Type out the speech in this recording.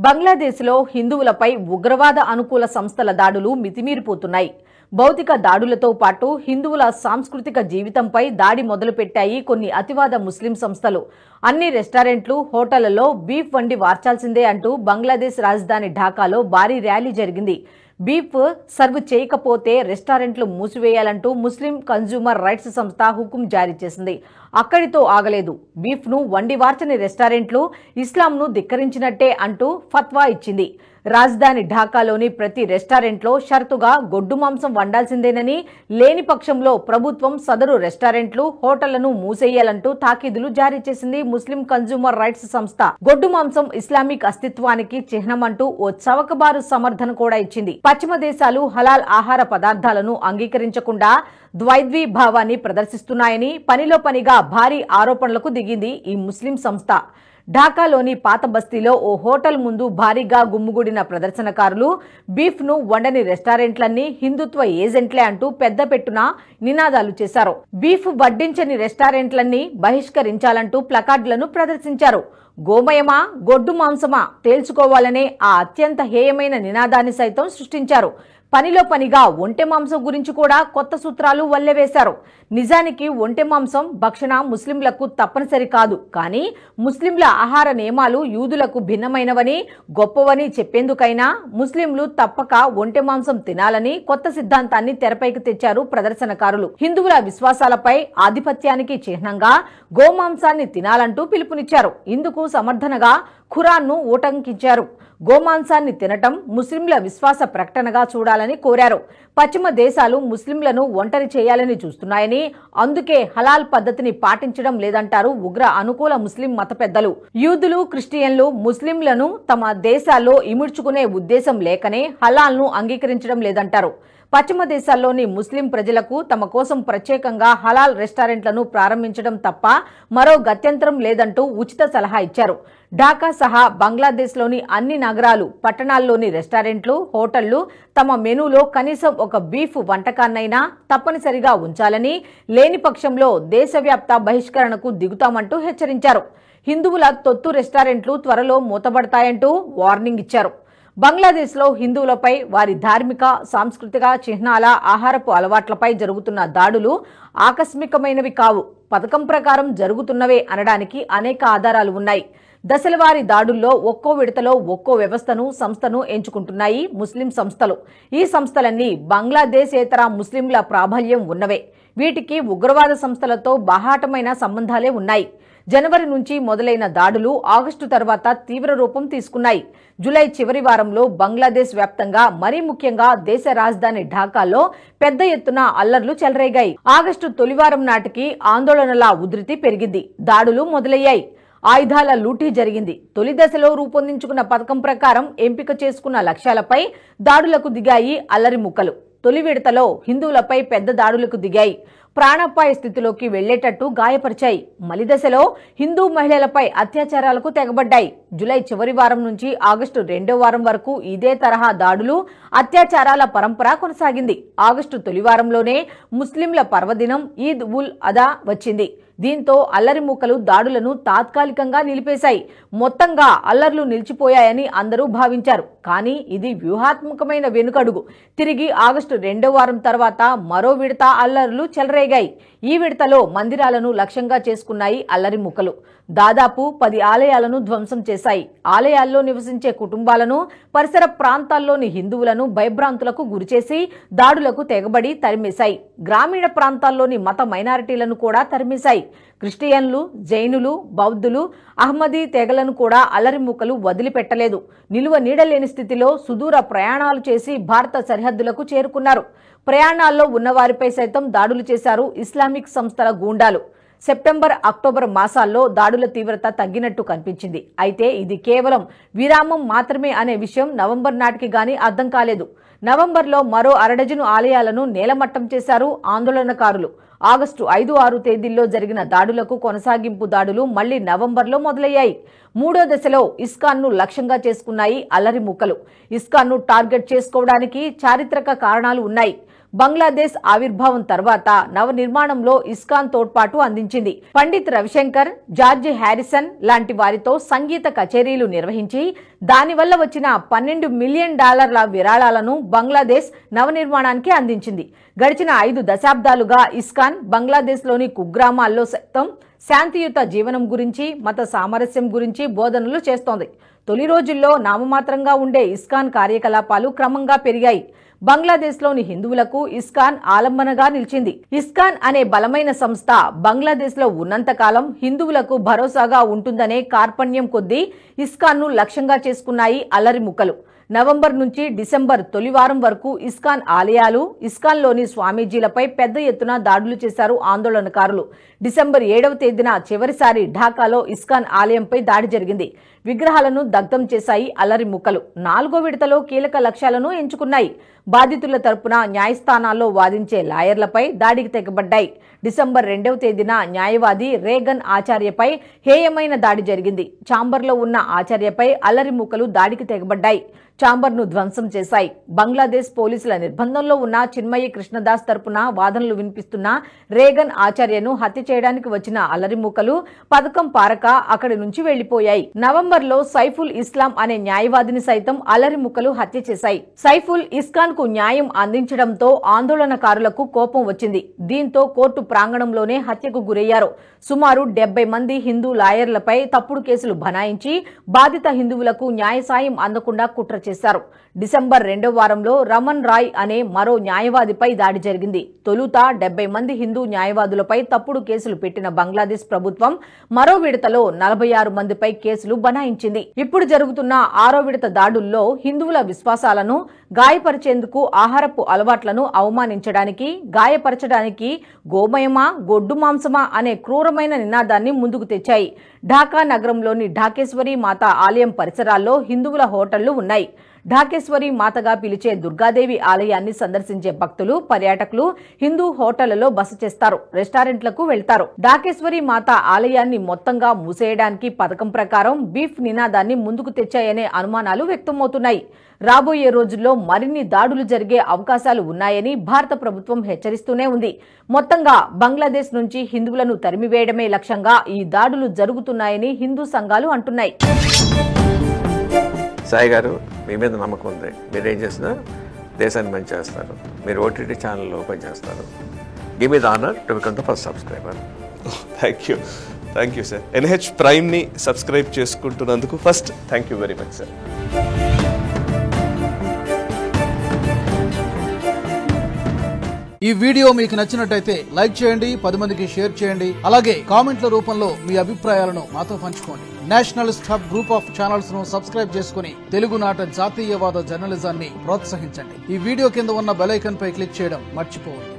బంగ్లాదేశ్లో హిందువులపై ఉగ్రవాద అనుకూల సంస్థల దాడులు మితిమీరిపోతున్నాయి. భౌతిక దాడులతో పాటు హిందువుల సాంస్కృతిక జీవితంపై దాడి మొదలుపెట్టాయి కొన్ని అతివాద ముస్లిం సంస్థలు. అన్ని రెస్టారెంట్లు, హోటళ్లలో బీఫ్ వండి వార్చాల్సిందే అంటూ బంగ్లాదేశ్ రాజధాని ఢాకాలో భారీ ర్యాలీ జరిగింది. బీఫ్ సర్వ్ చేయకపోతే రెస్టారెంట్లు మూసివేయాలంటూ ముస్లిం కన్స్యూమర్ రైట్స్ సంస్థ హుకుం జారీ చేసింది. అక్కడితో ఆగలేదు. బీఫ్ ను వండి వార్చని రెస్టారెంట్లు ఇస్లాంను ధిక్కరించినట్టే అంటూ ఫత్వా ఇచ్చింది. రాజధాని ఢాకాలోని ప్రతి రెస్టారెంట్లో షరతుగా గొడ్డు మాంసం వండాల్సిందేనని, లేని పక్షంలో ప్రభుత్వం సదరు రెస్టారెంట్లు, హోటళ్లను మూసేయాలంటూ తాకీదులు జారీ చేసింది ముస్లిం కన్స్యూమర్ రైట్స్ సంస్థ. గొడ్డు మాంసం ఇస్లామిక్ అస్తిత్వానికి చిహ్నమంటూ ఓ చవకబారు సమర్థన కూడా ఇచ్చింది. పశ్చిమ దేశాలు హలాల్ ఆహార పదార్థాలను అంగీకరించకుండా ద్వైద్వీభావాన్ని ప్రదర్శిస్తున్నాయని పనిలో పనిగా భారీ ఆరోపణలకు దిగింది ఈ ముస్లిం సంస్థ. ఢాకాలోని పాత బస్తీలో ఓ హోటల్ ముందు భారీగా గుమ్ముగూడిన ప్రదర్శనకారులు బీఫ్ ను వండని రెస్టారెంట్లన్నీ హిందుత్వ ఏజెంట్లే అంటూ పెద్ద పెట్టున నినాదాలు చేశారు. బీఫ్ వడ్డించని రెస్టారెంట్లన్నీ బహిష్కరించాలంటూ ప్లకార్డులను ప్రదర్శించారు. గోమయమా, గొడ్డు మాంసమా తేల్చుకోవాలనే ఆ అత్యంత హేయమైన నినాదాన్ని సైతం సృష్టించారు. పనిలో పనిగా ఒంటె మాంసం గురించి కూడా కొత్త సూత్రాలు వల్లెవేశారు. నిజానికి ఒంటె మాంసం భక్షణ ముస్లింలకు తప్పనిసరి కాదు. కానీ ముస్లింల ఆహార నియమాలు యూదులకు భిన్నమైనవని, గొప్పవని చెప్పేందుకైనా ముస్లింలు తప్పక ఒంటె మాంసం తినాలని కొత్త సిద్ధాంతాన్ని తెరపైకి తెచ్చారు ప్రదర్శనకారులు. హిందువుల విశ్వాసాలపై ఆధిపత్యానికి చిహ్నంగా గోమాంసాన్ని తినాలంటూ పిలుపునిచ్చారు. ఇందుకు సమర్థనగా ఖురాన్ను ఉటంకించారు. గోమాంసాన్ని తినటం ముస్లింల విశ్వాస ప్రకటనగా చూడాలని కోరారు. పశ్చిమ దేశాలు ముస్లింలను ఒంటరి చేయాలని చూస్తున్నాయని, అందుకే హలాల్ పద్ధతిని పాటించడం లేదంటారు ఉగ్ర అనుకూల ముస్లిం మత పెద్దలు. యూదులు, క్రిస్టియన్లు ముస్లింలను తమ దేశాల్లో ఇముడ్చుకునే ఉద్దేశం లేకనే హలాల్ను అంగీకరించడం లేదంటారు. పశ్చిమ దేశాల్లోని ముస్లిం ప్రజలకు తమ కోసం ప్రత్యేకంగా హలాల్ రెస్టారెంట్లను ప్రారంభించడం తప్ప మరో గత్యంతరం లేదంటూ ఉచిత సలహా ఇచ్చారు. ఢాకా సహా బంగ్లాదేశ్లోని అన్ని నగరాలు, పట్టణాల్లోని రెస్టారెంట్లు, హోటళ్లు తమ మెనూలో కనీసం ఒక బీఫ్ వంటకాన్నైనా తప్పనిసరిగా ఉంచాలని, లేని పక్షంలో దేశవ్యాప్త బహిష్కరణకు దిగుతామంటూ హెచ్చరించారు. హిందువుల తొత్తు రెస్టారెంట్లు త్వరలో మూతబడతాయంటూ వార్నింగ్ ఇచ్చారు. బంగ్లాదేశ్లో హిందువులపై, వారి ధార్మిక, సాంస్కృతిక చిహ్నాల, ఆహారపు అలవాట్లపై జరుగుతున్న దాడులు ఆకస్మికమైనవి కావు. పథకం ప్రకారం జరుగుతున్నవే అనడానికి అనేక ఆధారాలు ఉన్నాయి. దశలవారీ దాడుల్లో ఒక్కో విడతలో ఒక్కో వ్యవస్థను, సంస్థను ఎంచుకుంటున్నాయి ముస్లిం సంస్థలు. ఈ సంస్థలన్నీ బంగ్లాదేశేతర ముస్లింల ప్రాబల్యం ఉన్నవే. వీటికి ఉగ్రవాద సంస్థలతో బాహాటమైన సంబంధాలే ఉన్నాయి. జనవరి నుంచి మొదలైన దాడులు ఆగస్టు తర్వాత తీవ్ర రూపం తీసుకున్నాయి. జులై చివరి వారంలో బంగ్లాదేశ్ వ్యాప్తంగా, మరీ ముఖ్యంగా దేశ రాజధాని ఢాకాలో పెద్ద ఎత్తున అల్లర్లు చెలరేగాయి. ఆగస్టు తొలివారం నాటికి ఆందోళనల ఉధృతి పెరిగింది. దాడులు మొదలయ్యాయి. ఆయుధాల లూటీ జరిగింది. తొలి దశలో రూపొందించుకున్న పథకం ప్రకారం ఎంపిక చేసుకున్న లక్ష్యాలపై దాడులకు దిగాయి అల్లరి ముక్కలు. తొలి విడతలో హిందువులపై పెద్ద దాడులకు దిగాయి. ప్రాణాపాయ స్థితిలోకి వెళ్లేటట్టు గాయపరిచాయి. మలి దశలో హిందూ మహిళలపై అత్యాచారాలకు తెగబడ్డాయి. జులై చివరి వారం నుంచి ఆగస్టు 2వ వారం వరకు ఇదే తరహా దాడులు, అత్యాచారాల పరంపర కొనసాగింది. ఆగస్టు తొలివారంలోనే ముస్లింల పర్వదినం ఈద్ ఉల్ అదా వచ్చింది. దీంతో అల్లరి మూకలు దాడులను తాత్కాలికంగా నిలిపేశాయి. మొత్తంగా అల్లర్లు నిలిచిపోయాయని అందరూ భావించారు. కానీ ఇది వ్యూహాత్మకమైన వెనుకడుగు. తిరిగి ఆగస్టు 2వ వారం తర్వాత మరో విడత అల్లర్లు చెలరేగాయి. ఈ విడతలో మందిరాలను లక్ష్యంగా చేసుకున్నాయి అల్లరి మూకలు. దాదాపు 10 ఆలయాలను ధ్వంసం చేశాయి. ఆలయాల్లో నివసించే కుటుంబాలను, పరిసర ప్రాంతాల్లోని హిందువులను భయభ్రాంతులకు గురిచేసి దాడులకు తెగబడి తరిమేశాయి. గ్రామీణ ప్రాంతాల్లోని మత మైనారిటీలను కూడా తరిమేశాయి. క్రిస్టియన్లు, జైనులు, బౌద్ధులు, అహ్మదీ తెగలను కూడా అల్లరి మూకలు వదిలిపెట్టలేదు. నిలువ నీడలేని స్థితిలో సుదూర ప్రయాణాలు చేసి భారత సరిహద్దులకు చేరుకున్నారు. ప్రయాణాల్లో ఉన్నవారిపై సైతం దాడులు చేశారు ఇస్లామిక్ సంస్థల గూండాలు. సెప్టెంబర్, అక్టోబర్ మాసాల్లో దాడుల తీవ్రత తగ్గినట్టు కనిపించింది. అయితే ఇది కేవలం విరామం మాత్రమే అనే విషయం నవంబర్ నాటికి గానీ అర్థం కాలేదు. నవంబర్లో మరో అరడజను ఆలయాలను నేలమట్టం చేశారు ఆందోళనకారులు. ఆగస్టు 5, 6 తేదీల్లో జరిగిన దాడులకు కొనసాగింపు దాడులు మళ్లీ నవంబర్లో మొదలయ్యాయి. 3వ దశలో ఇస్కాన్ను లక్ష్యంగా చేసుకున్నాయి అల్లరి ముక్కలు. ఇస్కాన్ను టార్గెట్ చేసుకోవడానికి చారిత్రక కారణాలు ఉన్నాయి. బంగ్లాదేశ్ ఆవిర్భావం తర్వాత నవనిర్మాణంలో ఇస్కాన్ తోడ్పాటు అందించింది. పండిత్ రవిశంకర్, జార్జ్ హ్యారిసన్ లాంటి వారితో సంగీత కచేరీలు నిర్వహించి దానివల్ల వచ్చిన $12 మిలియన్ విరాళాలను బంగ్లాదేశ్ నవనిర్మాణానికి అందించింది. గడిచిన 5 దశాబ్దాలుగా ఇస్కాన్ బంగ్లాదేశ్లోని కుగ్రామాల్లో సైతం శాంతియుత జీవనం గురించి, మత సామరస్యం గురించి బోధనలు చేస్తోంది. తొలి రోజుల్లో నామమాత్రంగా ఉండే ఇస్కాన్ కార్యకలాపాలు క్రమంగా పెరిగాయి. బంగ్లాదేశ్లోని హిందువులకు ఇస్కాన్ ఆలంబనగా నిలిచింది. ఇస్కాన్ అనే బలమైన సంస్థ బంగ్లాదేశ్లో ఉన్నంతకాలం హిందువులకు భరోసాగా ఉంటుందనే కార్పణ్యం కొద్దీ ఇస్కాన్ను లక్ష్యంగా చేసుకున్నాయి అల్లరి ముక్కలు. నవంబర్ నుంచి డిసెంబర్ తొలివారం వరకు ఇస్కాన్ ఆలయాలు, ఇస్కాన్లోని స్వామీజీలపై పెద్ద ఎత్తున దాడులు చేశారు ఆందోళనకారులు. డిసెంబర్ 7వ తేదీన చివరిసారి ఢాకాలో ఇస్కాన్ ఆలయంపై దాడి జరిగింది. విగ్రహాలను దగ్ధం చేశాయి అల్లరి ముక్కలు. 4వ విడతలో కీలక లక్ష్యాలను ఎంచుకున్నాయి. బాధితుల తరపున న్యాయస్థానాల్లో వాదించే లాయర్లపై దాడికి తెగబడ్డాయి. డిసెంబర్ 2వ తేదీన న్యాయవాది రేగన్ ఆచార్యపై హేయమైన దాడి జరిగింది. ఛాంబర్లో ఉన్న ఆచార్యపై అల్లరి ముక్కలు దాడికి తెగబడ్డాయి. ఛాంబర్ను ధ్వంసం చేశాయి. బంగ్లాదేశ్ పోలీసుల నిర్బంధంలో ఉన్న చిన్మయి కృష్ణదాస్ తరపున వాదనలు వినిపిస్తున్న రేగన్ ఆచార్యను హత్య చేయడానికి వచ్చిన అల్లరి ముక్కలు పథకం పారక అక్కడి నుంచి వెళ్లిపోయాయి. నవంబర్లో సైఫుల్ ఇస్లాం అనే న్యాయవాదిని సైతం అల్లరి ముక్కలు హత్య చేశాయి. సైఫుల్ ఇస్కాన్ కు న్యాయం అందించడంతో ఆందోళనకారులకు కోపం వచ్చింది. దీంతో కోర్టు ప్రాంగణంలోనే హత్యకు గురయ్యారు. సుమారు 70 మంది హిందూ లాయర్లపై తప్పుడు కేసులు బనాయించి బాధిత హిందువులకు న్యాయ సాయం అందకుండా కుట్ర చేశారు. డిసెంబర్ 2వ వారంలో రమన్ రాయ్ అనే మరో న్యాయవాదిపై దాడి జరిగింది. తొలుత 70 మంది హిందూ న్యాయవాదులపై తప్పుడు కేసులు పెట్టిన బంగ్లాదేశ్ ప్రభుత్వం మరో విడతలో 46 మందిపై కేసులు బనాయించింది. ఇప్పుడు జరుగుతున్న 6వ విడత దాడుల్లో హిందువుల విశ్వాసాలను గాయపరిచేందుకు, ఆహారపు అలవాట్లను అవమానించడానికి, గాయపరచడానికి గోమయమా, గొడ్డు మాంసమా అనే క్రూరమైన నినాదాన్ని ముందుకు తెచ్చాయి. ఢాకా నగరంలోని ఢాకేశ్వరి మాత ఆలయం పరిసరాల్లో హిందువుల హోటళ్లు ఉన్నాయి. ఢాకేశ్వరి మాతగా పిలిచే దుర్గాదేవి ఆలయాన్ని సందర్శించే భక్తులు, పర్యాటకులు హిందూ హోటళ్లలో బస చేస్తారు, రెస్టారెంట్లకు వెళ్తారు. ఢాకేశ్వరి మాత ఆలయాన్ని మొత్తంగా మూసేయడానికి పథకం ప్రకారం బీఫ్ నినాదాన్ని ముందుకు తెచ్చాయనే అనుమానాలు వ్యక్తమవుతున్నాయి. రాబోయే రోజుల్లో మరిన్ని దాడులు జరిగే అవకాశాలు ఉన్నాయని భారత ప్రభుత్వం హెచ్చరిస్తూనే ఉంది. మొత్తంగా బంగ్లాదేశ్ నుంచి హిందువులను తరిమివేయడమే లక్ష్యంగా ఈ దాడులు జరుగుతున్నాయని హిందూ సంఘాలు అంటున్నాయి. సాయి గారు, మీ మీద నమ్మకం ఉంది. మీరు ఏం చేసినా దేశాన్ని మంచి చేస్తారు. మీరు ఓటీటీ ఛానల్ ఓపెన్ చేస్తారు. Give me the honour to become the first subscriber. Thank you sir. NH ప్రైమ్ని సబ్స్క్రైబ్ చేసుకుంటున్నందుకు first thank you very much sir. ఈ వీడియో మీకు నచ్చినట్టయితే లైక్ చేయండి, 10 మందికి షేర్ చేయండి. అలాగే కామెంట్ల రూపంలో మీ అభిప్రాయాలను మాతో పంచుకోండి. Nationalist hub group of channels ను సబ్స్క్రైబ్ చేసుకుని తెలుగునాట జాతీయవాద జర్నలిజాన్ని ప్రోత్సహించండి. ఈ వీడియో కింద ఉన్న బెల్ ఐకాన్ పై క్లిక్ చేయడం మర్చిపోవద్దు.